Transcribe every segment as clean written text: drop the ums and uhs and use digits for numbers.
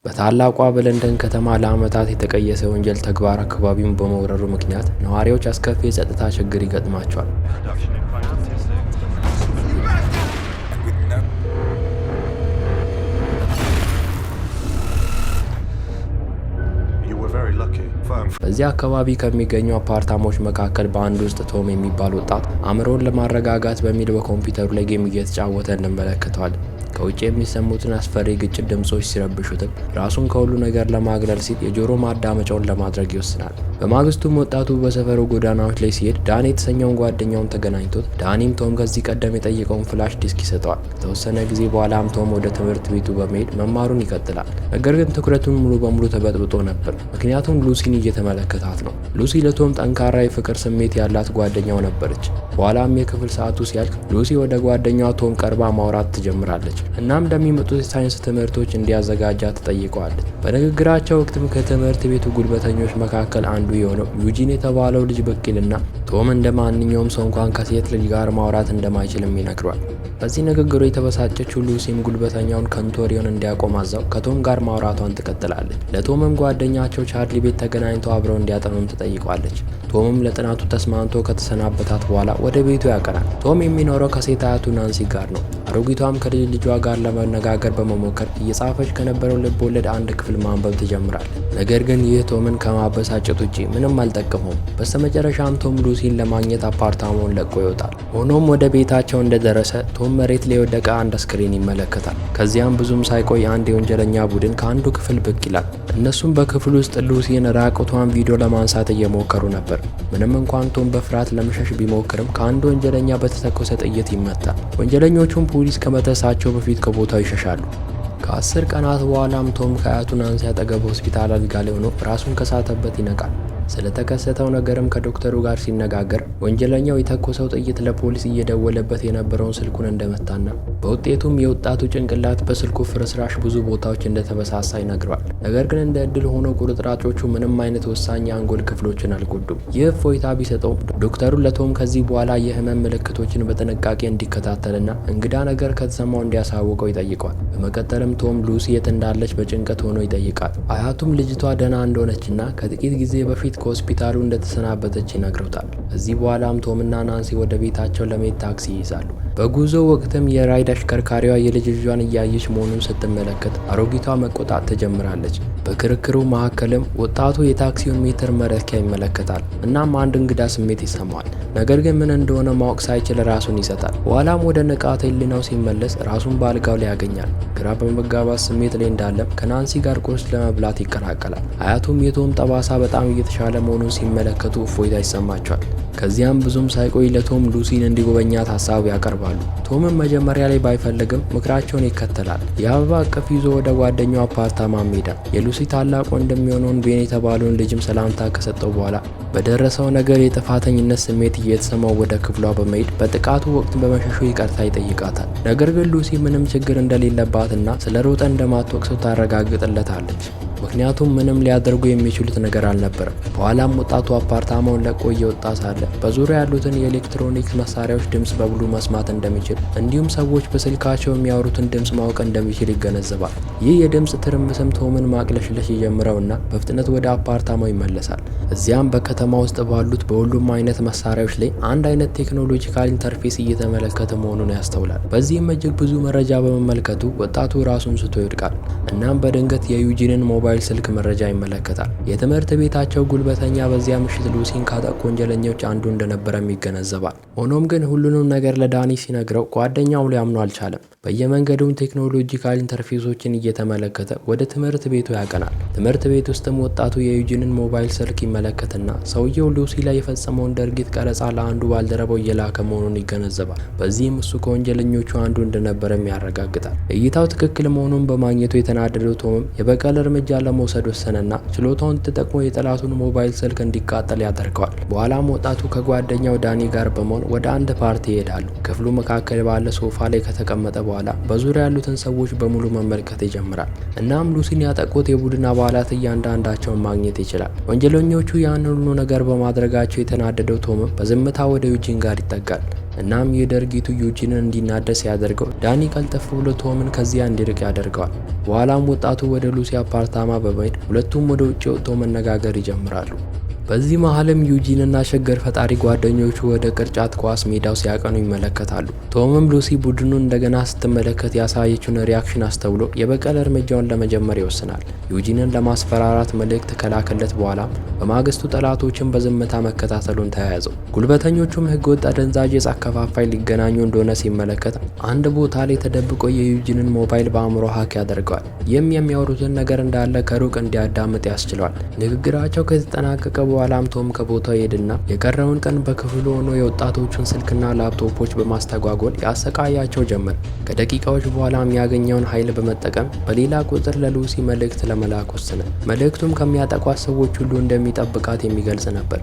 በታላቋ በለንደን ከተማ ለዓመታት የተቀየሰ ወንጀል ተግባር አካባቢውን በመውረሩ ምክንያት ነዋሪዎች አስከፊ የጸጥታ ችግር ይገጥማቸዋል። በዚህ አካባቢ ከሚገኙ አፓርታማዎች መካከል በአንድ ውስጥ ቶም የሚባል ወጣት አእምሮውን ለማረጋጋት በሚል በኮምፒውተሩ ላይ ጌም እየተጫወተ እንመለከተዋለን። ከውጭ የሚሰሙትን አስፈሪ ግጭት ድምጾች ሲረብሹትም ራሱን ከሁሉ ነገር ለማግለል ሲል የጆሮ ማዳመጫውን ለማድረግ ይወስናል። በማግስቱም ወጣቱ በሰፈሩ ጎዳናዎች ላይ ሲሄድ ዳኒ የተሰኘውን ጓደኛውን ተገናኝቶት ዳኒም ቶም ከዚህ ቀደም የጠየቀውን ፍላሽ ዲስክ ይሰጠዋል። ከተወሰነ ጊዜ በኋላም ቶም ወደ ትምህርት ቤቱ በመሄድ መማሩን ይቀጥላል። ነገር ግን ትኩረቱን ሙሉ በሙሉ ተበጥብጦ ነበር፣ ምክንያቱም ሉሲን እየተመለከታት ነው። ሉሲ ለቶም ጠንካራ የፍቅር ስሜት ያላት ጓደኛው ነበረች። በኋላም የክፍል ሰዓቱ ሲያልቅ ሉሲ ወደ ጓደኛዋ ቶም ቀርባ ማውራት ትጀምራለች። እናም እንደሚመጡት የሳይንስ ትምህርቶች እንዲያዘጋጃ ትጠይቀዋለች። በንግግራቸው ወቅትም ከትምህርት ቤቱ ጉልበተኞች መካከል አንዱ የሆነው ዩጂን የተባለው ልጅ ብቅ ይልና ቶም እንደ ማንኛውም ሰው እንኳን ከሴት ልጅ ጋር ማውራት እንደማይችልም ይነግሯል። በዚህ ንግግሩ የተበሳጨችው ሉሲም ጉልበተኛውን ከንቶሪዮን እንዲያቆም አዛው ከቶም ጋር ማውራቷን ትቀጥላለች። ለቶምም ጓደኛቸው ቻርሊ ቤት ተገናኝተው አብረው እንዲያጠኑም ትጠይቋለች። ቶምም ለጥናቱ ተስማምቶ ከተሰናበታት በኋላ ወደ ቤቱ ያቀናል። ቶም የሚኖረው ከሴት አያቱ ናንሲ ጋር ነው። አሮጊቷም ከልጅ ልጇ ጋር ለመነጋገር በመሞከር እየጻፈች ከነበረው ልብ ወለድ አንድ ክፍል ማንበብ ትጀምራለች። ነገር ግን ይህ ቶምን ከማበሳጨት ውጪ ምንም አልጠቀመውም። በስተመጨረሻም ቶም ሉሲን ለማግኘት አፓርታማውን ለቆ ይወጣል። ሆኖም ወደ ቤታቸው እንደደረሰ ቶም መሬት ላይ የወደቀ አንድ አስክሬን ይመለከታል። ከዚያም ብዙም ሳይቆይ አንድ የወንጀለኛ ቡድን ከአንዱ ክፍል ብቅ ይላል። እነሱም በክፍል ውስጥ ሉሲን ራቁቷን ቪዲዮ ለማንሳት እየሞከሩ ነበር። ምንም እንኳን ቶም በፍርሃት ለመሸሽ ቢሞክርም ከአንድ ወንጀለኛ በተተኮሰ ጥይት ይመታል። ወንጀለኞቹም ፖሊስ ከመድረሳቸው በፊት ከቦታው ይሸሻሉ። ከ10 ቀናት በኋላም ቶም ከአያቱ ናንሲ አጠገብ ሆስፒታል አልጋ ላይ ሆኖ ራሱን ከሳተበት ይነቃል። ስለተከሰተው ነገርም ከዶክተሩ ጋር ሲነጋገር ወንጀለኛው የተኮሰው ጥይት ለፖሊስ እየደወለበት የነበረውን ስልኩን እንደመታና በውጤቱም የወጣቱ ጭንቅላት በስልኩ ፍርስራሽ ብዙ ቦታዎች እንደተበሳሳ ይነግረዋል። ነገር ግን እንደ እድል ሆኖ ቁርጥራጮቹ ምንም አይነት ወሳኝ የአንጎል ክፍሎችን አልጎዱም። ይህ እፎይታ ቢሰጠውም ዶክተሩ ለቶም ከዚህ በኋላ የህመም ምልክቶችን በጥንቃቄ እንዲከታተልና እንግዳ ነገር ከተሰማው እንዲያሳውቀው ይጠይቀዋል። በመቀጠልም ቶም ሉሲ የት እንዳለች በጭንቀት ሆኖ ይጠይቃል። አያቱም ልጅቷ ደህና እንደሆነችና ከጥቂት ጊዜ በፊት ከሆስፒታሉ እንደተሰናበተች ይነግሩታል። ከዚህ በኋላም ቶምና ናንሲ ወደ ቤታቸው ለመሄድ ታክሲ ይይዛሉ። በጉዞ ወቅትም የራይድ አሽከርካሪዋ የልጅ ልጇን እያየች መሆኑን ስትመለከት አሮጊቷ መቆጣት ትጀምራለች። በክርክሩ መካከልም ወጣቱ የታክሲውን ሜትር መለኪያ ይመለከታል። እናም አንድ እንግዳ ስሜት ይሰማዋል። ነገር ግን ምን እንደሆነ ማወቅ ሳይችል ራሱን ይሰጣል። በኋላም ወደ ንቃተ ህሊናው ሲመለስ ራሱን በአልጋው ላይ ያገኛል። ግራ በመጋባት ስሜት ላይ እንዳለም ከናንሲ ጋር ቁርስ ለመብላት ይቀላቀላል። አያቱም የቶም ጠባሳ በጣም እየተሻለ መሆኑን ሲመለከቱ እፎይታ ይሰማቸዋል። ከዚያም ብዙም ሳይቆይ ለቶም ሉሲን እንዲጎበኛት ሀሳብ ያቀርባሉ። ቶምም መጀመሪያ ላይ ባይፈልግም ምክራቸውን ይከተላል። የአበባ እቅፍ ይዞ ወደ ጓደኛው አፓርታማ ሄዳል። የሉሲ ታላቅ ወንድም የሆነውን ቤን የተባለውን ልጅም ሰላምታ ከሰጠው በኋላ በደረሰው ነገር የጥፋተኝነት ስሜት እየተሰማው ወደ ክፍሏ በመሄድ በጥቃቱ ወቅት በመሸሹ ይቅርታ ይጠይቃታል። ነገር ግን ሉሲ ምንም ችግር እንደሌለባትና ስለ ሮጠ እንደማትወቅሰው ታረጋግጥለታለች። ምክንያቱም ምንም ሊያደርጉ የሚችሉት ነገር አልነበረም። በኋላም ወጣቱ አፓርታማውን ለቆ እየወጣ ሳለ በዙሪያ ያሉትን የኤሌክትሮኒክስ መሳሪያዎች ድምፅ በሙሉ መስማት እንደሚችል እንዲሁም ሰዎች በስልካቸው የሚያወሩትን ድምፅ ማወቅ እንደሚችል ይገነዘባል። ይህ የድምፅ ትርምስም ቶምን ማቅለሽለሽ ይጀምረውና በፍጥነት ወደ አፓርታማው ይመለሳል። እዚያም በከተማ ውስጥ ባሉት በሁሉም አይነት መሳሪያዎች ላይ አንድ አይነት ቴክኖሎጂካል ኢንተርፌስ እየተመለከተ መሆኑን ያስተውላል። በዚህም እጅግ ብዙ መረጃ በመመልከቱ ወጣቱ ራሱን ስቶ ይወድቃል። እናም በድንገት የዩጂንን ሞባይል ስልክ መረጃ ይመለከታል። የትምህርት ቤታቸው ጉልበተኛ በዚያ ምሽት ሉሲን ካጠቁ ወንጀለኞች አንዱ እንደነበረም ይገነዘባል። ሆኖም ግን ሁሉንም ነገር ለዳኒ ሲነግረው ጓደኛው ሊያምኑ አልቻለም። በየመንገዱም ቴክኖሎጂካል ኢንተርፌሶችን እየተመለከተ ወደ ትምህርት ቤቱ ያቀናል። ትምህርት ቤት ውስጥም ወጣቱ የዩጂንን ሞባይል ስልክ ይመለከትና ሰውየው ሉሲ ላይ የፈጸመውን ድርጊት ቀረጻ ለአንዱ ባልደረባው እየላከ መሆኑን ይገነዘባል። በዚህም እሱ ከወንጀለኞቹ አንዱ እንደነበረም ያረጋግጣል። እይታው ትክክል መሆኑን በማግኘቱ የተናደደው ቶምም የበቀል እርምጃ ለመውሰድ ወሰነና ችሎታውን ተጠቅሞ የጠላቱን ሞባይል ስልክ እንዲቃጠል ያደርገዋል። በኋላም ወጣቱ ከጓደኛው ዳኒ ጋር በመሆን ወደ አንድ ፓርቲ ይሄዳሉ። ክፍሉ መካከል ባለ ሶፋ ላይ ከተቀመጠ በኋላ በዙሪያ ያሉትን ሰዎች በሙሉ መመልከት ይጀምራል። እናም ሉሲን ያጠቁት የቡድን አባላት እያንዳንዳቸውን ማግኘት ይችላል። ወንጀለኞቹ ያን ሁሉ ነገር በማድረጋቸው የተናደደው ቶም በዝምታ ወደ ዩጂን ጋር ይጠጋል። እናም ይህ ድርጊቱ ዩጂንን እንዲናደስ ያደርገው ዳኒ ቀልጠፍ ብሎ ቶምን ከዚያ እንዲርቅ ያደርገዋል። በኋላም ወጣቱ ወደ ሉሲ አፓርታማ በመሄድ ሁለቱም ወደ ውጭ ወጥተው መነጋገር ይጀምራሉ። በዚህ መሀልም ዩጂንና ችግር ፈጣሪ ጓደኞቹ ወደ ቅርጫት ኳስ ሜዳው ሲያቀኑ ይመለከታሉ። ቶምም ሉሲ ቡድኑን እንደገና ስትመለከት ያሳየችውን ሪያክሽን አስተውሎ የበቀል እርምጃውን ለመጀመር ይወስናል። ዩጂንን ለማስፈራራት መልእክት ከላከለት በኋላም በማግስቱ ጠላቶችን በዝምታ መከታተሉን ተያያዘው። ጉልበተኞቹም ህገወጥ አደንዛዥ ዕፅ አከፋፋይ ሊገናኙ እንደሆነ ሲመለከት አንድ ቦታ ላይ ተደብቆ የዩጂንን ሞባይል በአእምሮ ሀክ ያደርገዋል። ይህም የሚያወሩትን ነገር እንዳለ ከሩቅ እንዲያዳምጥ ያስችለዋል። ንግግራቸው ከተጠናቀቀ በኋላም ቶም ከቦታው ይሄድና የቀረውን ቀን በክፍሉ ሆኖ የወጣቶቹን ስልክና ላፕቶፖች በማስተጓጎል ያሰቃያቸው ጀመር። ከደቂቃዎች በኋላም ያገኘውን ኃይል በመጠቀም በሌላ ቁጥር ለሉሲ መልእክት ለመላክ ወሰነ። መልእክቱም ከሚያጠቋት ሰዎች ሁሉ እንደሚጠብቃት የሚገልጽ ነበር።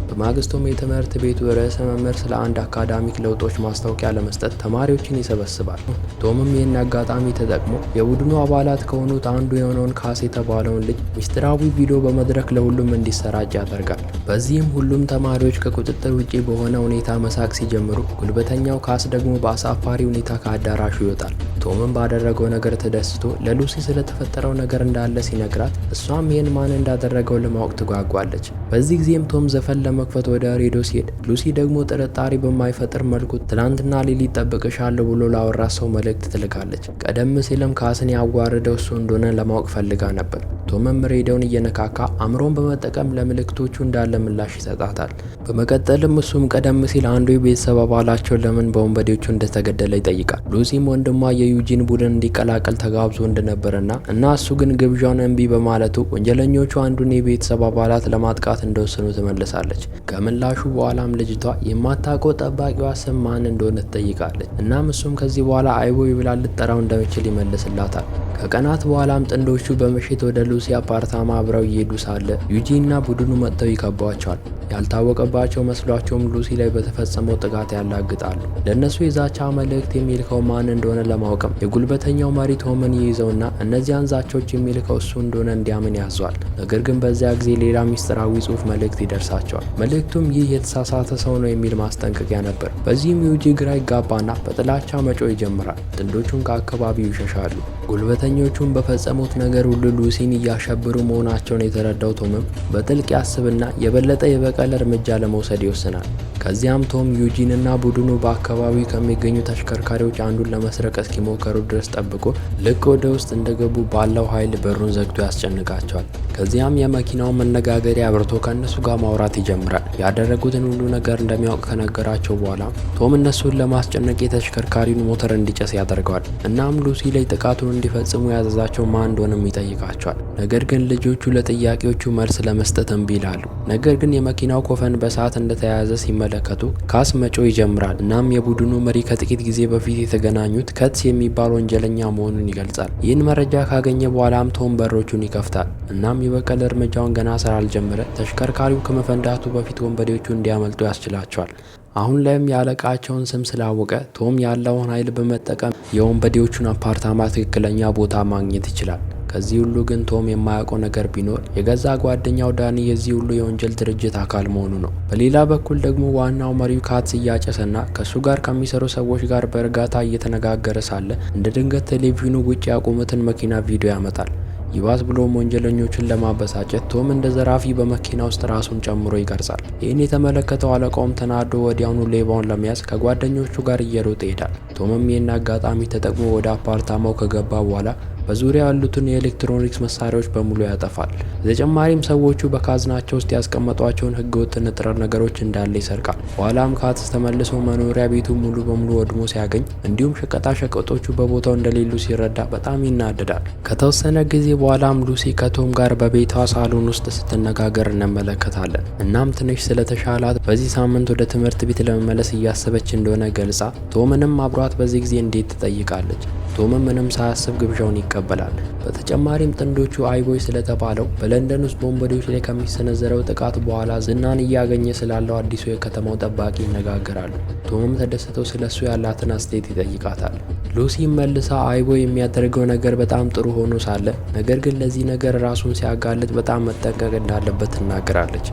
በማግስቱም የትምህርት ቤቱ ርዕሰ መምህር ስለ አንድ አካዳሚክ ለውጦች ማስታወቂያ ለመስጠት ተማሪዎችን ይሰበስባል። ቶምም ይህን አጋጣሚ ተጠቅሞ የቡድኑ አባላት ከሆኑት አንዱ የሆነውን ካስ የተባለውን ልጅ ሚስጥራዊ ቪዲዮ በመድረክ ለሁሉም እንዲሰራጭ ያደርጋል። በዚህም ሁሉም ተማሪዎች ከቁጥጥር ውጪ በሆነ ሁኔታ መሳቅ ሲጀምሩ፣ ጉልበተኛው ካስ ደግሞ በአሳፋሪ ሁኔታ ከአዳራሹ ይወጣል። ቶምም ባደረገው ነገር ተደስቶ ለሉሲ ስለተፈጠረው ነገር እንዳለ ሲነግራት፣ እሷም ይህን ማን እንዳደረገው ለማወቅ ትጓጓለች። በዚህ ጊዜም ቶም ዘፈን ለመክፈት ወደ ሬዲዮ ሲሄድ ሉሲ ደግሞ ጥርጣሬ በማይፈጥር መልኩ ትናንትና ሌሊት ጠብቅሻለሁ ብሎ ላወራት ሰው መልእክት ትልካለች። ቀደም ሲልም ካስን ያዋረደው እሱ እንደሆነ ለማወቅ ፈልጋ ነበር። ቶምም ሬዲዮን እየነካካ አእምሮን በመጠቀም ለምልክቶቹ እንዳለ ምላሽ ይሰጣታል። በመቀጠልም እሱም ቀደም ሲል አንዱ የቤተሰብ አባላቸው ለምን በወንበዴዎቹ እንደተገደለ ይጠይቃል። ሉሲም ወንድሟ የዩጂን ቡድን እንዲቀላቀል ተጋብዞ እንደነበረና እሱ ግን ግብዣውን እምቢ በማለቱ ወንጀለኞቹ አንዱን የቤተሰብ አባላት ለማጥቃት እንደወሰኑ ትመልሳለች። ከምላሹ በኋላም ልጅቷ የማታውቀው ጠባቂዋ ስም ማን እንደሆነ ትጠይቃለች። እናም እሱም ከዚህ በኋላ አይቦይ ብላ ልጠራው እንደሚችል ይመልስላታል። ከቀናት በኋላም ጥንዶቹ በምሽት ወደ ሉሲ አፓርታማ አብረው እየሄዱ ሳለ ዩጂና ቡድኑ መጥተው ይከቧቸዋል። ያልታወቀባቸው መስሏቸውም ሉሲ ላይ በተፈጸመው ጥቃት ያላግጣሉ። ለእነሱ የዛቻ መልእክት የሚልከው ማን እንደሆነ ለማወቅም የጉልበተኛው መሪ ቶምን ይይዘውና እነዚያን ዛቻዎች የሚልከው እሱ እንደሆነ እንዲያምን ያዟል። ነገር ግን በዚያ ጊዜ ሌላ ሚስጥራዊ ጽሑፍ መልእክት ይደርሳቸዋል። መልእክቱም ይህ የተሳሳተ ሰው ነው የሚል ማስጠንቀቂያ ነበር። በዚህም ዩጂ ግራ ይጋባና በጥላቻ መጮህ ይጀምራል። ጥንዶቹን ከአካባቢው ይሸሻሉ። ጉልበተኞቹን በፈጸሙት ነገር ሁሉ ሉሲን እያሸበሩ መሆናቸውን የተረዳው ቶምም በጥልቅ ያስብና የበለጠ የበቀል እርምጃ ለመውሰድ ይወስናል። ከዚያም ቶም ዩጂንና ቡድኑ በአካባቢው ከሚገኙ ተሽከርካሪዎች አንዱን ለመስረቅ እስኪሞከሩ ድረስ ጠብቆ ልክ ወደ ውስጥ እንደገቡ ባለው ኃይል በሩን ዘግቶ ያስጨንቃቸዋል። ከዚያም የመኪናውን መነጋገሪያ አብርቶ ከእነሱ ጋር ማውራት ይጀምራል። ያደረጉትን ሁሉ ነገር እንደሚያውቅ ከነገራቸው በኋላ ቶም እነሱን ለማስጨነቅ የተሽከርካሪውን ሞተር እንዲጨስ ያደርገዋል። እናም ሉሲ ላይ ጥቃቱን እንዲፈጽሙ ያዘዛቸው ማን እንደሆነም ይጠይቃቸዋል። ነገር ግን ልጆቹ ለጥያቄዎቹ መልስ ለመስጠት እምቢ ይላሉ። ነገር ግን የመኪናው ኮፈን በሰዓት እንደተያያዘ ሲመለከቱ ካስ መጮህ ይጀምራል። እናም የቡድኑ መሪ ከጥቂት ጊዜ በፊት የተገናኙት ከትስ የሚባል ወንጀለኛ መሆኑን ይገልጻል። ይህን መረጃ ካገኘ በኋላም ቶም በሮቹን ይከፍታል። እናም የበቀል እርምጃውን ገና ስላልጀመረ ተሽከርካሪው ከመፈንዳቱ በፊት ወንበዴዎቹ እንዲያመልጡ ያስችላቸዋል። አሁን ላይም ያለቃቸውን ስም ስላወቀ ቶም ያለውን ኃይል በመጠቀም የወንበዴዎቹን አፓርታማ ትክክለኛ ቦታ ማግኘት ይችላል። ከዚህ ሁሉ ግን ቶም የማያውቀው ነገር ቢኖር የገዛ ጓደኛው ዳኒ የዚህ ሁሉ የወንጀል ድርጅት አካል መሆኑ ነው። በሌላ በኩል ደግሞ ዋናው መሪው ካትስ እያጨሰና ከሱ ጋር ከሚሰሩ ሰዎች ጋር በእርጋታ እየተነጋገረ ሳለ እንደ ድንገት ቴሌቪዥኑ ውጭ ያቆሙትን መኪና ቪዲዮ ያመጣል። ይባስ ብሎም ወንጀለኞችን ለማበሳጨት ቶም እንደ ዘራፊ በመኪና ውስጥ ራሱን ጨምሮ ይቀርጻል። ይህን የተመለከተው አለቃውም ተናዶ ወዲያውኑ ሌባውን ለመያዝ ከጓደኞቹ ጋር እየሮጠ ይሄዳል። ቶምም ይህን አጋጣሚ ተጠቅሞ ወደ አፓርታማው ከገባ በኋላ በዙሪያ ያሉትን የኤሌክትሮኒክስ መሳሪያዎች በሙሉ ያጠፋል። በተጨማሪም ሰዎቹ በካዝናቸው ውስጥ ያስቀመጧቸውን ህገወጥ ንጥረ ነገሮች እንዳለ ይሰርቃል። በኋላም ካትስ ተመልሶ መኖሪያ ቤቱ ሙሉ በሙሉ ወድሞ ሲያገኝ እንዲሁም ሸቀጣ ሸቀጦቹ በቦታው እንደሌሉ ሲረዳ በጣም ይናደዳል። ከተወሰነ ጊዜ በኋላም ሉሲ ከቶም ጋር በቤቷ ሳሎን ውስጥ ስትነጋገር እንመለከታለን። እናም ትንሽ ስለተሻላት በዚህ ሳምንት ወደ ትምህርት ቤት ለመመለስ እያሰበች እንደሆነ ገልጻ ቶምንም አብሯት በዚህ ጊዜ እንዴት ትጠይቃለች። ቶምም ምንም ሳያስብ ግብዣውን ይቀበላል። በተጨማሪም ጥንዶቹ አይቦይ ስለተባለው በለንደን ውስጥ በወንበዴዎች ላይ ከሚሰነዘረው ጥቃት በኋላ ዝናን እያገኘ ስላለው አዲሱ የከተማው ጠባቂ ይነጋገራሉ። ቶምም ተደስተው ስለሱ ያላትን አስተያየት ይጠይቃታል። ሉሲም መልሳ አይቦይ የሚያደርገው ነገር በጣም ጥሩ ሆኖ ሳለ ነገር ግን ለዚህ ነገር ራሱን ሲያጋልጥ በጣም መጠንቀቅ እንዳለበት ትናገራለች።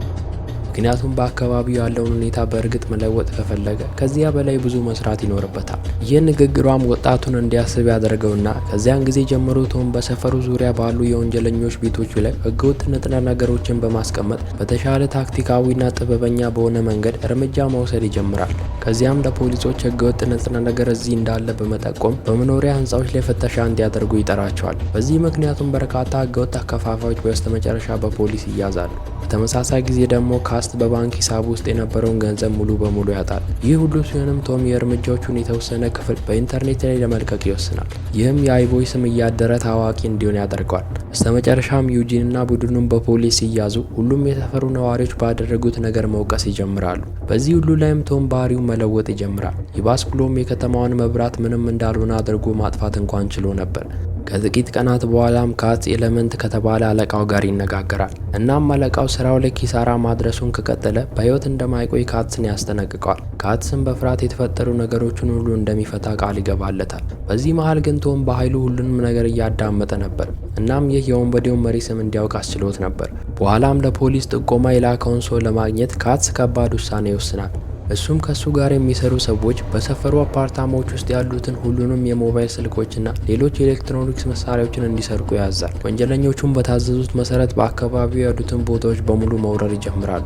ምክንያቱም በአካባቢው ያለውን ሁኔታ በእርግጥ መለወጥ ከፈለገ ከዚያ በላይ ብዙ መስራት ይኖርበታል። ይህ ንግግሯም ወጣቱን እንዲያስብ ያደርገውና ከዚያን ጊዜ ጀምሮ ቶም በሰፈሩ ዙሪያ ባሉ የወንጀለኞች ቤቶች ላይ ህገወጥ ንጥረ ነገሮችን በማስቀመጥ በተሻለ ታክቲካዊና ጥበበኛ በሆነ መንገድ እርምጃ መውሰድ ይጀምራል። ከዚያም ለፖሊሶች ህገወጥ ንጥረ ነገር እዚህ እንዳለ በመጠቆም በመኖሪያ ህንፃዎች ላይ ፍተሻ እንዲያደርጉ ይጠራቸዋል። በዚህ ምክንያቱም በርካታ ህገወጥ አከፋፋዮች በስተመጨረሻ በፖሊስ ይያዛሉ። በተመሳሳይ ጊዜ ደግሞ ካስት በባንክ ሂሳብ ውስጥ የነበረውን ገንዘብ ሙሉ በሙሉ ያጣል። ይህ ሁሉ ሲሆንም ቶም የእርምጃዎቹን የተወሰነ ክፍል በኢንተርኔት ላይ ለመልቀቅ ይወስናል። ይህም የአይቦይ ስም እያደረ ታዋቂ እንዲሆን ያደርገዋል። በስተመጨረሻም ዩጂንና ቡድኑን በፖሊስ ሲያዙ ሁሉም የሰፈሩ ነዋሪዎች ባደረጉት ነገር መውቀስ ይጀምራሉ። በዚህ ሁሉ ላይም ቶም ባህሪውን መለወጥ ይጀምራል። ይባስ ብሎም የከተማዋን መብራት ምንም እንዳልሆነ አድርጎ ማጥፋት እንኳን ችሎ ነበር። ከጥቂት ቀናት በኋላም ካትስ ኤለመንት ከተባለ አለቃው ጋር ይነጋገራል። እናም አለቃው ስራው ላይ ኪሳራ ማድረሱን ከቀጠለ በህይወት እንደማይቆይ ካትስን ያስጠነቅቀዋል። ካትስን በፍርሃት የተፈጠሩ ነገሮችን ሁሉ እንደሚፈታ ቃል ይገባለታል። በዚህ መሃል ግን ቶም በኃይሉ ሁሉንም ነገር እያዳመጠ ነበር። እናም ይህ የወንበዴውን መሪ ስም እንዲያውቅ አስችሎት ነበር። በኋላም ለፖሊስ ጥቆማ የላከውን ሰው ለማግኘት ካትስ ከባድ ውሳኔ ይወስናል። እሱም ከሱ ጋር የሚሰሩ ሰዎች በሰፈሩ አፓርታማዎች ውስጥ ያሉትን ሁሉንም የሞባይል ስልኮችና ሌሎች የኤሌክትሮኒክስ መሳሪያዎችን እንዲሰርቁ ያዛል። ወንጀለኞቹም በታዘዙት መሰረት በአካባቢው ያሉትን ቦታዎች በሙሉ መውረር ይጀምራሉ።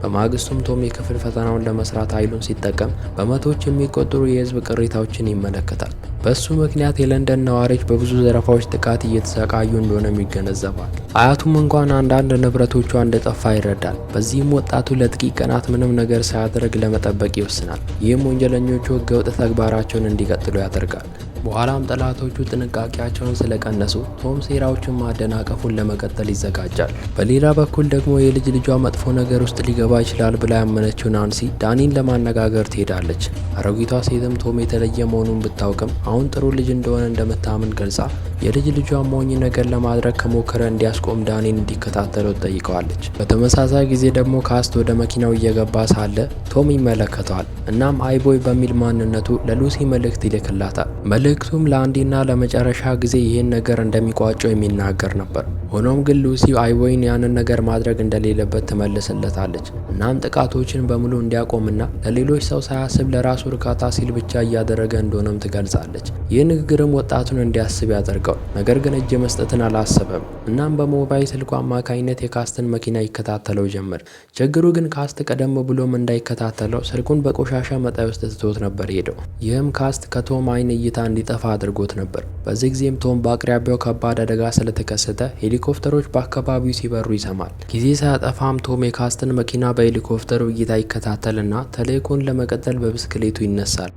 በማግስቱም ቶም የክፍል ፈተናውን ለመስራት ኃይሉን ሲጠቀም በመቶዎች የሚቆጠሩ የህዝብ ቅሬታዎችን ይመለከታል። በሱ ምክንያት የለንደን ነዋሪዎች በብዙ ዘረፋዎች ጥቃት እየተሰቃዩ እንደሆነም ይገነዘባል። አያቱም እንኳን አንዳንድ ንብረቶቿ እንደጠፋ ይረዳል። በዚህም ወጣቱ ለጥቂት ቀናት ምንም ነገር ሳያደርግ ለመጠበቅ ይወስናል። ይህም ወንጀለኞቹ ህገወጥ ተግባራቸውን እንዲቀጥሉ ያደርጋል። በኋላም ጠላቶቹ ጥንቃቄያቸውን ስለቀነሱ ቶም ሴራዎችን ማደናቀፉን ለመቀጠል ይዘጋጃል። በሌላ በኩል ደግሞ የልጅ ልጇ መጥፎ ነገር ውስጥ ሊገባ ይችላል ብላ ያመነችው ናንሲ ዳኒን ለማነጋገር ትሄዳለች። አሮጊቷ ሴትም ቶም የተለየ መሆኑን ብታውቅም አሁን ጥሩ ልጅ እንደሆነ እንደምታምን ገልጻ የልጅ ልጇ ሞኝ ነገር ለማድረግ ከሞከረ እንዲያስቆም ዳኒን እንዲከታተለው ትጠይቀዋለች። በተመሳሳይ ጊዜ ደግሞ ካስት ወደ መኪናው እየገባ ሳለ ቶም ይመለከተዋል። እናም አይቦይ በሚል ማንነቱ ለሉሲ መልእክት ይልክላታል። መልእክቱም ለአንዴና ለመጨረሻ ጊዜ ይህን ነገር እንደሚቋጨው የሚናገር ነበር። ሆኖም ግን ሉሲ አይቦይን ያንን ነገር ማድረግ እንደሌለበት ትመልስለታለች። እናም ጥቃቶችን በሙሉ እንዲያቆምና ለሌሎች ሰው ሳያስብ ለራሱ እርካታ ሲል ብቻ እያደረገ እንደሆነም ትገልጻለች። ይህ ንግግርም ወጣቱን እንዲያስብ ያደርገዋል። ነገር ግን እጅ መስጠትን አላሰበም። እናም በሞባይል ስልኩ አማካኝነት የካስትን መኪና ይከታተለው ጀመር። ችግሩ ግን ካስት ቀደም ብሎም እንዳይከታተለው ስልኩን በቆሻሻ መጣያ ውስጥ ትቶት ነበር ሄደው። ይህም ካስት ከቶም አይን እይታ እንዲጠፋ አድርጎት ነበር። በዚህ ጊዜም ቶም በአቅራቢያው ከባድ አደጋ ስለተከሰተ ሄሊኮፕተሮች በአካባቢው ሲበሩ ይሰማል። ጊዜ ሳያጠፋም ቶም የካስትን መኪና በሄሊኮፕተሩ እይታ ይከታተልና ተልዕኮውን ለመቀጠል በብስክሌቱ ይነሳል።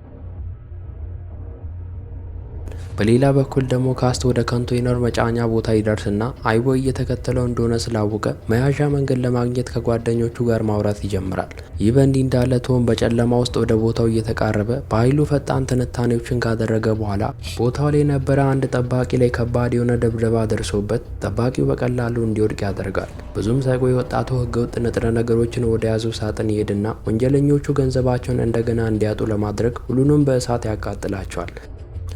በሌላ በኩል ደግሞ ካስት ወደ ኮንቴይነር መጫኛ ቦታ ይደርስና አይቦይ እየተከተለው እንደሆነ ስላወቀ መያዣ መንገድ ለማግኘት ከጓደኞቹ ጋር ማውራት ይጀምራል። ይህ በእንዲህ እንዳለ ቶም በጨለማ ውስጥ ወደ ቦታው እየተቃረበ በኃይሉ ፈጣን ትንታኔዎችን ካደረገ በኋላ ቦታው ላይ የነበረ አንድ ጠባቂ ላይ ከባድ የሆነ ድብደባ ደርሶበት ጠባቂው በቀላሉ እንዲወድቅ ያደርጋል። ብዙም ሳይቆይ ወጣቱ ህገወጥ ንጥረ ነገሮችን ወደ ያዙ ሳጥን ይሄድና ወንጀለኞቹ ገንዘባቸውን እንደገና እንዲያጡ ለማድረግ ሁሉንም በእሳት ያቃጥላቸዋል።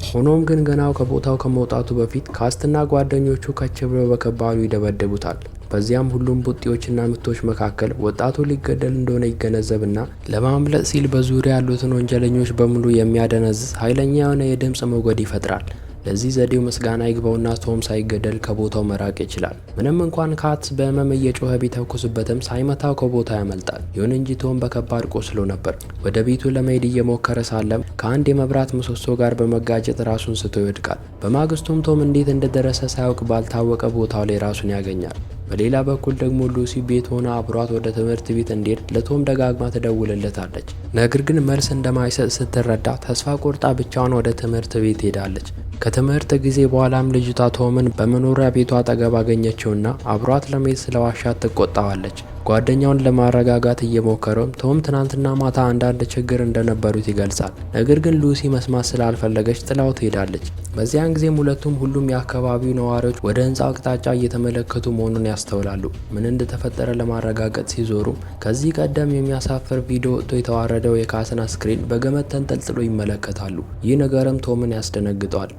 ሆኖም ግን ገናው ከቦታው ከመውጣቱ በፊት ካስትና ጓደኞቹ ከች ብለው በከባዱ ይደበድቡታል። በዚያም ሁሉም ቡጢዎችና ምቶች መካከል ወጣቱ ሊገደል እንደሆነ ይገነዘብና ለማምለጥ ሲል በዙሪያ ያሉትን ወንጀለኞች በሙሉ የሚያደነዝዝ ኃይለኛ የሆነ የድምፅ ሞገድ ይፈጥራል። ለዚህ ዘዴው ምስጋና ይግባውና ቶም ሳይገደል ከቦታው መራቅ ይችላል። ምንም እንኳን ካትስ በህመም እየጮኸ ቢተኩስበትም ሳይመታው ከቦታው ያመልጣል። ይሁን እንጂ ቶም በከባድ ቆስሎ ነበር። ወደ ቤቱ ለመሄድ እየሞከረ ሳለም ከአንድ የመብራት ምሰሶ ጋር በመጋጨት ራሱን ስቶ ይወድቃል። በማግስቱም ቶም እንዴት እንደደረሰ ሳያውቅ ባልታወቀ ቦታው ላይ ራሱን ያገኛል። በሌላ በኩል ደግሞ ሉሲ ቤት ሆና አብሯት ወደ ትምህርት ቤት እንዲሄድ ለቶም ደጋግማ ትደውልለታለች። ነገር ግን መልስ እንደማይሰጥ ስትረዳ ተስፋ ቆርጣ ብቻዋን ወደ ትምህርት ቤት ሄዳለች። ከትምህርት ጊዜ በኋላም ልጅቷ ቶምን በመኖሪያ ቤቷ አጠገብ አገኘችውና አብሯት ለመሄድ ስለዋሻት ትቆጣዋለች። ጓደኛውን ለማረጋጋት እየሞከረም ቶም ትናንትና ማታ አንዳንድ ችግር እንደነበሩት ይገልጻል። ነገር ግን ሉሲ መስማት ስላልፈለገች ጥላው ትሄዳለች። በዚያን ጊዜም ሁሉም የአካባቢው ነዋሪዎች ወደ ህንፃው አቅጣጫ እየተመለከቱ መሆኑን ያስተውላሉ። ምን እንደተፈጠረ ለማረጋገጥ ሲዞሩ ከዚህ ቀደም የሚያሳፍር ቪዲዮ ወጥቶ የተዋረደው የካስን አስክሬን በገመድ ተንጠልጥሎ ይመለከታሉ። ይህ ነገርም ቶምን ያስደነግጠዋል።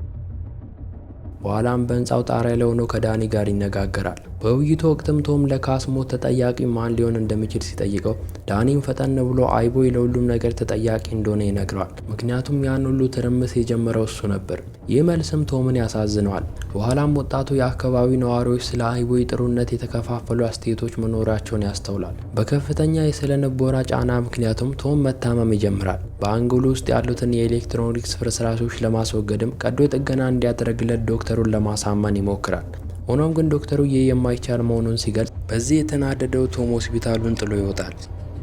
በኋላም በህንፃው ጣሪያ ላይ ሆኖ ከዳኒ ጋር ይነጋገራል። በውይይቱ ወቅትም ቶም ለካስ ሞት ተጠያቂ ማን ሊሆን እንደሚችል ሲጠይቀው ዳኒም ፈጠን ብሎ አይቦይ ለሁሉም ነገር ተጠያቂ እንደሆነ ይነግረዋል። ምክንያቱም ያን ሁሉ ትርምስ የጀመረው እሱ ነበር። ይህ መልስም ቶምን ያሳዝነዋል። በኋላም ወጣቱ የአካባቢው ነዋሪዎች ስለ አይቦይ ጥሩነት የተከፋፈሉ አስተያየቶች መኖራቸውን ያስተውላል። በከፍተኛ የስነ ልቦና ጫና ምክንያቱም ቶም መታመም ይጀምራል። በአንጎሉ ውስጥ ያሉትን የኤሌክትሮኒክስ ፍርስራሾች ለማስወገድም ቀዶ ጥገና እንዲያደርግለት ዶክተሩን ለማሳመን ይሞክራል። ሆኖም ግን ዶክተሩ ይህ የማይቻል መሆኑን ሲገልጽ በዚህ የተናደደው ቶም ሆስፒታሉን ጥሎ ይወጣል።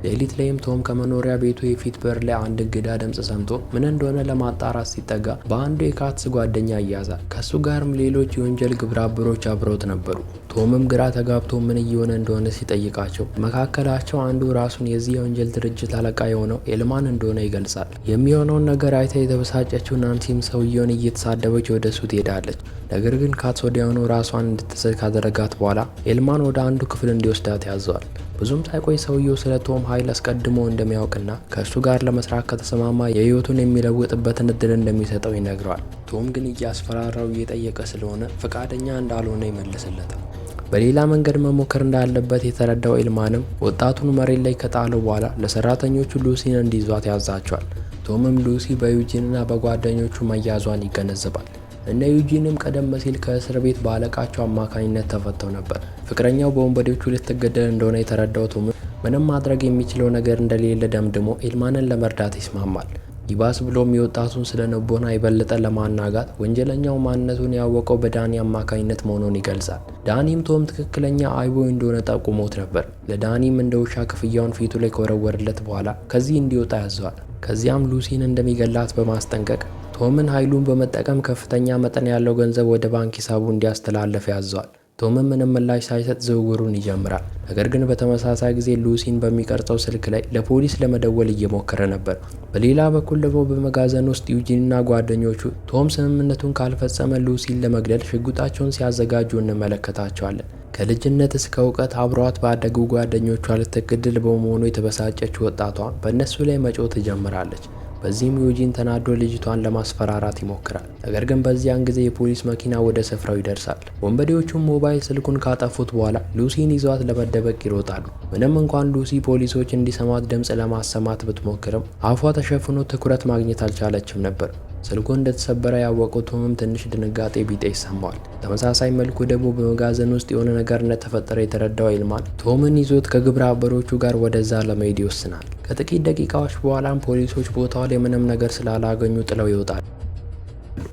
ሌሊት ላይም ቶም ከመኖሪያ ቤቱ የፊት በር ላይ አንድ እንግዳ ድምፅ ሰምቶ ምን እንደሆነ ለማጣራት ሲጠጋ በአንዱ የካትስ ጓደኛ ይያዛል። ከሱ ጋርም ሌሎች የወንጀል ግብረ አበሮች አብረውት ነበሩ። ቶምም ግራ ተጋብቶ ምን እየሆነ እንደሆነ ሲጠይቃቸው መካከላቸው አንዱ ራሱን የዚህ የወንጀል ድርጅት አለቃ የሆነው ኤልማን እንደሆነ ይገልጻል። የሚሆነውን ነገር አይታ የተበሳጨችው ናንሲም ሰውየውን እየተሳደበች ወደ እሱ ትሄዳለች። ነገር ግን ካትስ ወዲያውኑ ራሷን እንድትስት ካደረጋት በኋላ ኤልማን ወደ አንዱ ክፍል እንዲወስዳት ያዘዋል። ብዙም ሳይቆይ ሰውየው ስለ ቶም ኃይል አስቀድሞ እንደሚያውቅና ከእሱ ጋር ለመስራት ከተስማማ የህይወቱን የሚለውጥበትን እድል እንደሚሰጠው ይነግረዋል። ቶም ግን እያስፈራራው እየጠየቀ ስለሆነ ፈቃደኛ እንዳልሆነ ይመልስለታል። በሌላ መንገድ መሞከር እንዳለበት የተረዳው ኤልማንም ወጣቱን መሬት ላይ ከጣለው በኋላ ለሰራተኞቹ ሉሲን እንዲይዟት ያዛቸዋል። ቶምም ሉሲ በዩጂንና በጓደኞቹ መያዟን ይገነዘባል። እነ ዩጂንም ቀደም ሲል ከእስር ቤት በአለቃቸው አማካኝነት ተፈተው ነበር። ፍቅረኛው በወንበዴዎቹ ልትገደል እንደሆነ የተረዳው ቶም ምንም ማድረግ የሚችለው ነገር እንደሌለ ደምድሞ ኤልማንን ለመርዳት ይስማማል። ይባስ ብሎም የወጣቱን ስለ ልቦና የበለጠ ለማናጋት ወንጀለኛው ማንነቱን ያወቀው በዳኒ አማካኝነት መሆኑን ይገልጻል። ዳኒም ቶም ትክክለኛ አይቦይ እንደሆነ ጠቁሞት ነበር። ለዳኒም እንደ ውሻ ክፍያውን ፊቱ ላይ ከወረወረለት በኋላ ከዚህ እንዲወጣ ያዘዋል። ከዚያም ሉሲን እንደሚገላት በማስጠንቀቅ ቶምን ኃይሉን በመጠቀም ከፍተኛ መጠን ያለው ገንዘብ ወደ ባንክ ሂሳቡ እንዲያስተላልፍ ያዘዋል። ቶምም ምንም ምላሽ ሳይሰጥ ዝውውሩን ይጀምራል። ነገር ግን በተመሳሳይ ጊዜ ሉሲን በሚቀርጸው ስልክ ላይ ለፖሊስ ለመደወል እየሞከረ ነበር። በሌላ በኩል ደግሞ በመጋዘን ውስጥ ዩጂንና ጓደኞቹ ቶም ስምምነቱን ካልፈጸመ ሉሲን ለመግደል ሽጉጣቸውን ሲያዘጋጁ እንመለከታቸዋለን። ከልጅነት እስከ እውቀት አብረዋት ባደጉ ጓደኞቿ ልትገድል በመሆኑ የተበሳጨች ወጣቷ በእነሱ ላይ መጮህ ትጀምራለች። በዚህም ዩጂን ተናዶ ልጅቷን ለማስፈራራት ይሞክራል። ነገር ግን በዚያን ጊዜ የፖሊስ መኪና ወደ ስፍራው ይደርሳል። ወንበዴዎቹም ሞባይል ስልኩን ካጠፉት በኋላ ሉሲን ይዘዋት ለመደበቅ ይሮጣሉ። ምንም እንኳን ሉሲ ፖሊሶች እንዲሰማት ድምፅ ለማሰማት ብትሞክርም አፏ ተሸፍኖ ትኩረት ማግኘት አልቻለችም ነበር። ስልኩ እንደተሰበረ ያወቀው ቶምም ትንሽ ድንጋጤ ቢጤ ይሰማዋል። ተመሳሳይ መልኩ ደግሞ በመጋዘን ውስጥ የሆነ ነገር እንደተፈጠረ የተረዳው ኤልማን ቶምን ይዞት ከግብረ አበሮቹ ጋር ወደዛ ለመሄድ ይወስናል። ከጥቂት ደቂቃዎች በኋላም ፖሊሶች ቦታው ላይ ምንም ነገር ስላላገኙ ጥለው ይወጣሉ።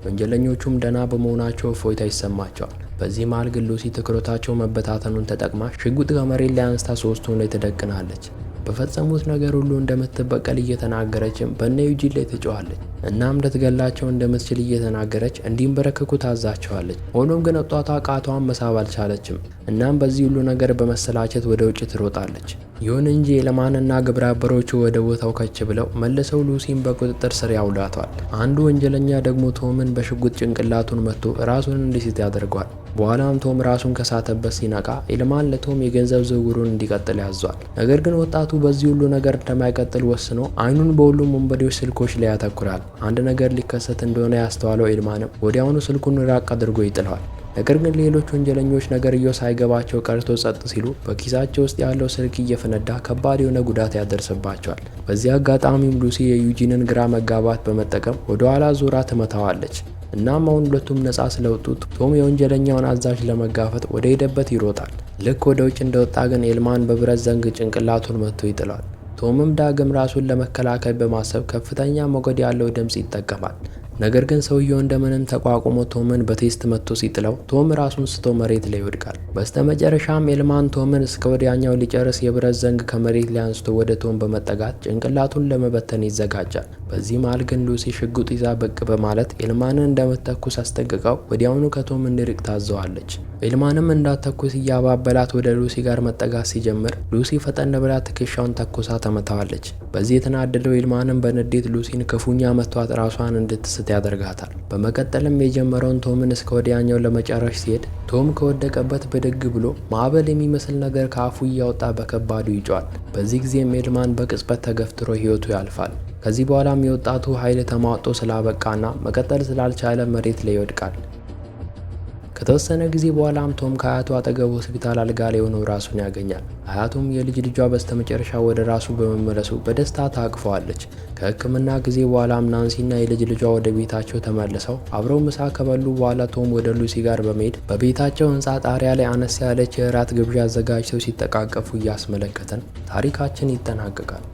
ወንጀለኞቹም ደህና በመሆናቸው እፎይታ ይሰማቸዋል። በዚህ መሃል ግን ሉሲ ትኩረታቸው መበታተኑን ተጠቅማ ሽጉጥ ከመሬት ላይ አንስታ ሶስቱን ላይ ትደቅናለች። በፈጸሙት ነገር ሁሉ እንደምትበቀል እየተናገረችም በእነ ዩጂን ላይ ትጮኻለች። እናም ልትገላቸው እንደምትችል እየተናገረች እንዲንበረከኩ ታዛቸዋለች። ሆኖም ግን ወጣቷ ቃቷን መሳብ አልቻለችም። እናም በዚህ ሁሉ ነገር በመሰላቸት ወደ ውጭ ትሮጣለች። ይሁን እንጂ ኤልማንና ግብረ አበሮቹ ወደ ቦታው ከች ብለው መልሰው ሉሲን በቁጥጥር ስር ያውላቷል። አንዱ ወንጀለኛ ደግሞ ቶምን በሽጉጥ ጭንቅላቱን መትቶ ራሱን እንዲስት ያደርገዋል። በኋላም ቶም ራሱን ከሳተበት ሲነቃ ኤልማን ለቶም የገንዘብ ዝውውሩን እንዲቀጥል ያዟል። ነገር ግን ወጣቱ በዚህ ሁሉ ነገር እንደማይቀጥል ወስኖ አይኑን በሁሉም ወንበዴዎች ስልኮች ላይ ያተኩራል። አንድ ነገር ሊከሰት እንደሆነ ያስተዋለው ኤልማንም ወዲያውኑ ስልኩን ራቅ አድርጎ ይጥለዋል። ነገር ግን ሌሎች ወንጀለኞች ነገርየው ሳይገባቸው ቀርቶ ጸጥ ሲሉ በኪሳቸው ውስጥ ያለው ስልክ እየፈነዳ ከባድ የሆነ ጉዳት ያደርስባቸዋል። በዚህ አጋጣሚም ሉሲ የዩጂንን ግራ መጋባት በመጠቀም ወደ ኋላ ዙራ ትመታዋለች። እናም አሁን ሁለቱም ነፃ ስለወጡት ቶም የወንጀለኛውን አዛዥ ለመጋፈጥ ወደ ሄደበት ይሮጣል። ልክ ወደ ውጭ እንደወጣ ግን ኤልማን በብረት ዘንግ ጭንቅላቱን መትቶ ይጥለዋል። ቶምም ዳግም ራሱን ለመከላከል በማሰብ ከፍተኛ ሞገድ ያለው ድምፅ ይጠቀማል። ነገር ግን ሰውየው እንደምንም ተቋቁሞ ቶምን በቴስት መጥቶ ሲጥለው ቶም ራሱን ስቶ መሬት ላይ ይወድቃል። በስተመጨረሻም ኤልማን ቶምን እስከ ወዲያኛው ሊጨርስ የብረት ዘንግ ከመሬት ላይ አንስቶ ወደ ቶም በመጠጋት ጭንቅላቱን ለመበተን ይዘጋጃል። በዚህ መሃል ግን ሉሲ ሽጉጥ ይዛ ብቅ በማለት ኤልማንን እንደምትተኩስ አስጠንቅቀው ወዲያውኑ ከቶም እንዲርቅ ታዘዋለች። ኤልማንም እንዳትተኩስ እያባበላት ወደ ሉሲ ጋር መጠጋት ሲጀምር ሉሲ ፈጠን ብላ ትከሻውን ተኩሳ ተመታዋለች። በዚህ የተናደደው ኤልማንም በንዴት ሉሲን ክፉኛ መቷት ራሷን እንድትስት ያደርጋታል። በመቀጠልም የጀመረውን ቶምን እስከ ወዲያኛው ለመጨረሽ ሲሄድ ቶም ከወደቀበት ብድግ ብሎ ማዕበል የሚመስል ነገር ከአፉ እያወጣ በከባዱ ይጮሃል። በዚህ ጊዜም ኤልማን በቅጽበት ተገፍትሮ ህይወቱ ያልፋል። ከዚህ በኋላም የወጣቱ ኃይል ተሟጦ ስላበቃና መቀጠል ስላልቻለ መሬት ላይ ይወድቃል። ከተወሰነ ጊዜ በኋላም ቶም ከአያቱ አጠገብ ሆስፒታል አልጋ ላይ ሆኖ ራሱን ያገኛል። አያቱም የልጅ ልጇ በስተመጨረሻ ወደ ራሱ በመመለሱ በደስታ ታቅፈዋለች። ከሕክምና ጊዜ በኋላም ናንሲና የልጅ ልጇ ወደ ቤታቸው ተመልሰው አብረው ምሳ ከበሉ በኋላ ቶም ወደ ሉሲ ጋር በመሄድ በቤታቸው ሕንፃ ጣሪያ ላይ አነስ ያለች የእራት ግብዣ አዘጋጅተው ሲጠቃቀፉ እያስመለከተን ታሪካችን ይጠናቀቃል።